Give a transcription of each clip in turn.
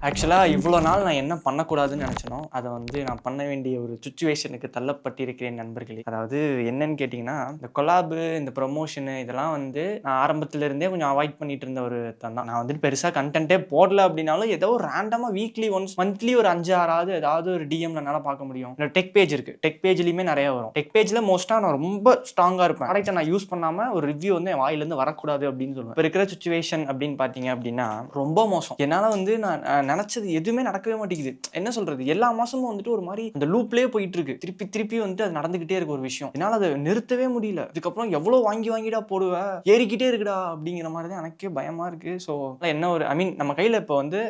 ஆக்சுவலாக இவ்வளோ நாள் நான் என்ன பண்ணக்கூடாதுன்னு நினச்சனோ அதை வந்து நான் பண்ண வேண்டிய ஒரு சுச்சுவேஷனுக்கு தள்ளப்பட்டிருக்கிறேன் நண்பர்களே. அதாவது என்னன்னு கேட்டிங்கன்னா, இந்த கொலாபு, இந்த ப்ரொமோஷனு இதெல்லாம் வந்து நான் ஆரம்பத்துலேருந்தே கொஞ்சம் அவாய்ட் பண்ணிட்டு இருந்த ஒரு தான். நான் வந்துட்டு பெருசாக கண்டென்ட்டே போடல அப்படின்னாலும் ஏதோ ஒரு ரேண்டமாக வீக்லி ஒன்ஸ் மந்த்லி ஒரு 5-6 ஏதாவது ஒரு டிஎம்ல என்னால் பார்க்க முடியும். இந்த டெக் பேஜ் இருக்குது, டெக் பேஜ்லேயுமே நிறைய வரும். டெக் பேஜில் மோஸ்ட்டாக நான் ரொம்ப ஸ்ட்ராங்காக இருப்பேன். ப்ராடக்ட்டை நான் யூஸ் பண்ணாமல் ஒரு ரிவ்யூ வந்து என் வாயிலேருந்து வரக்கூடாது அப்படின்னு சொல்லுவேன். இப்போ இருக்கிற சுச்சுவேஷன் அப்படின்னு பார்த்தீங்க அப்படின்னா ரொம்ப மோசம். என்னால் வந்து நான் நினைச்சது எதுவுமே நடக்கவே மாட்டேங்குது. என்ன சொல்றது, எல்லா மாசமும் வந்துட்டு ஒரு மாதிரி அந்த லூப்லயே போயிட்டு இருக்கு. திருப்பி திருப்பி வந்துட்டு அது நடந்துகிட்டே இருக்கு ஒரு விஷயம். என்னால அதை நிறுத்தவே முடியல. இதுக்கப்புறம் எவ்வளவு வாங்கிடா போடுவ, ஏறிக்கிட்டே இருக்குடா அப்படிங்கிற மாதிரி தான் எனக்கே பயமா இருக்கு. ஸோ என்ன ஒரு நம்ம கையில இப்போ வந்து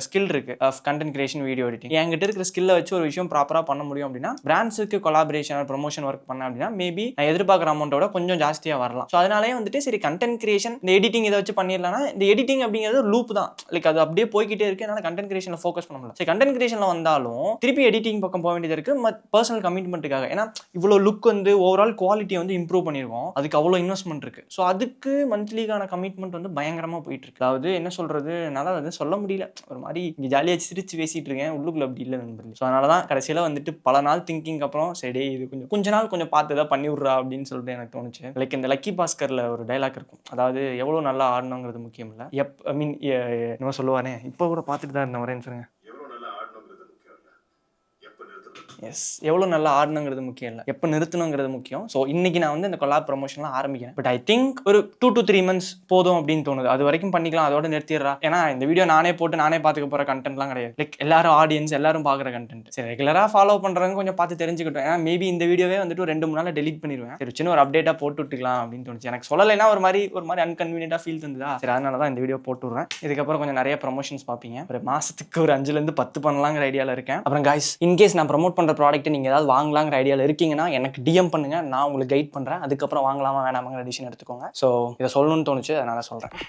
ஸ்கில் இருக்கு of content creation, video editing. என்கிட்ட இருக்கிற ஸ்கில்லை வச்சு ஒரு விஷயம் ப்ராப்பரா பண்ண முடியும் அப்படின்னா, பிராண்ட்ஸுக்கு கொலாபரேஷன் ப்ரொமோஷன் ஒர்க் பண்ண அப்படின்னா மேபி நான் எதிர்பார்க்குற அமௌண்ட்டோட கொஞ்சம் ஜாஸ்தியா வரலாம். ஸோ அதனாலே வந்துட்டு சரி கண்டென்ட் கிரியேஷன், இந்த எடிட்டிங் இதை வச்சு பண்ணிடலாம்னா, இந்த எடிட்டிங் அப்படிங்கிறது லூப் தான். லைக் அது அப்படியே போய்கிட்டே இருக்கு. என்னால் கண்டென்ட் கிரியேஷன் ஃபோக்கஸ் பண்ண முடியல. சரி கண்டென்ட் கிரியேஷன்ல வந்தாலும் திருப்பி எடிட்டிங் பக்கம் போக வேண்டியது இருக்கு, பர்சனல் கமிட்மெண்ட்டுக்காக. ஏன்னா இவ்வளோ லுக் வந்து ஓவரால் குவாலிட்டியை வந்து இம்ப்ரூவ் பண்ணிருக்கோம், அதுக்கு அவ்வளோ இன்வெஸ்ட்மெண்ட் இருக்கு. ஸோ அதுக்கு மந்த்லிக்கான கமிட்மெண்ட் வந்து பயங்கரமா போயிட்டு இருக்கு. அதாவது என்ன சொல்றது, என்னால் வந்து சொல்ல முடியல. ஒரு மாதிரி இங்கே ஜாலியாக சிரிச்சு பேசிட்டு இருக்கேன், உள்ளுக்குள்ள அப்படி இல்லை நண்பர்களே. ஸோ அதனால தான் கடைசியில் வந்துட்டு பல நாள் திங்கிங் அப்புறம் சரி இது கொஞ்ச நாள் கொஞ்சம் பார்த்து ஏதாவது பண்ணி விட்றா அப்படின்னு சொல்லிட்டு எனக்கு தோணுச்சு. லைக் இந்த லக்கி பாஸ்கர்ல ஒரு டைலாக் இருக்கும், அதாவது எவ்வளோ நல்லா ஆடணுங்கிறது முக்கியம் இல்லை, என்ன சொல்லுவானே, இப்போ கூட பார்த்துட்டு தான் இருந்தேன், வரேன்னு சொல்லுங்க. எஸ், எவ்வளோ நல்லா ஆடணுங்கிறது முக்கியம் இல்லை, எப்போ நிறுத்தணுங்கிறது முக்கியம். ஸோ இன்னைக்கு நான் வந்து இந்த கொலாப் ப்ரொமோஷன்லாம் ஆரம்பிக்கிறேன். பட் ஐ திங்க் ஒரு 2 to 3 months போதும் அப்படின்னு தோணுது. அது வரைக்கும் பண்ணிக்கலாம், அதோட நிறுத்திடுறா. ஏன்னா இந்த வீடியோ நானே போட்டு நானே பார்த்துக்க போகிற கண்டென்ட்லாம் கிடையாது. லைக் எல்லாரும் ஆடியன்ஸ் எல்லாரும் பார்க்குற கண்டென்ட். சரி ரெகுலராக ஃபாலோ பண்ணுறவங்க கொஞ்சம் பார்த்து தெரிஞ்சுக்கிட்டோம். ஏன்னா மேபி இந்த வீடியோவே வந்துட்டு ஒரு 2-3 நாள் டெலிட் பண்ணிடுவேன். சரி சின்ன ஒரு அப்டேட்டாக போட்டு விட்டுக்கலாம் அப்படின்னு தோணுச்சு. எனக்கு சொல்லலைன்னா ஒரு மாதிரி அன்கன்வீனியன்ட்டாக ஃபீல் தந்துதா. சரி அதனால தான் இந்த வீடியோ போட்டு விடுறேன். இதுக்கப்புறம் கொஞ்சம் நிறைய ப்ரொமோஷன்ஸ் பார்ப்பீங்க. ஒரு மாதத்துக்கு ஒரு 5 to 10 பண்ணலாங்கிற ஐடியாவில் இருக்கேன். அப்புறம் காய்ஸ், இன்கேஸ் நான் ப்ரொமோட் பண்ணுற ப்ராடக்ட் நீங்கள் ஏதாவது வாங்கலாங்கிற ஐடியாவில் இருக்கீங்கன்னா எனக்கு டிஎம் பண்ணுங்க, நான் உங்களுக்கு கைட் பண்ணுறேன். அதுக்கப்புறம் வாங்கலாமா வேணாமாங்கிற டிசிஷன் எடுத்துக்கோங்க. ஸோ இதை சொல்லணும்னு தோணுச்சு, அதனால சொல்கிறேன்.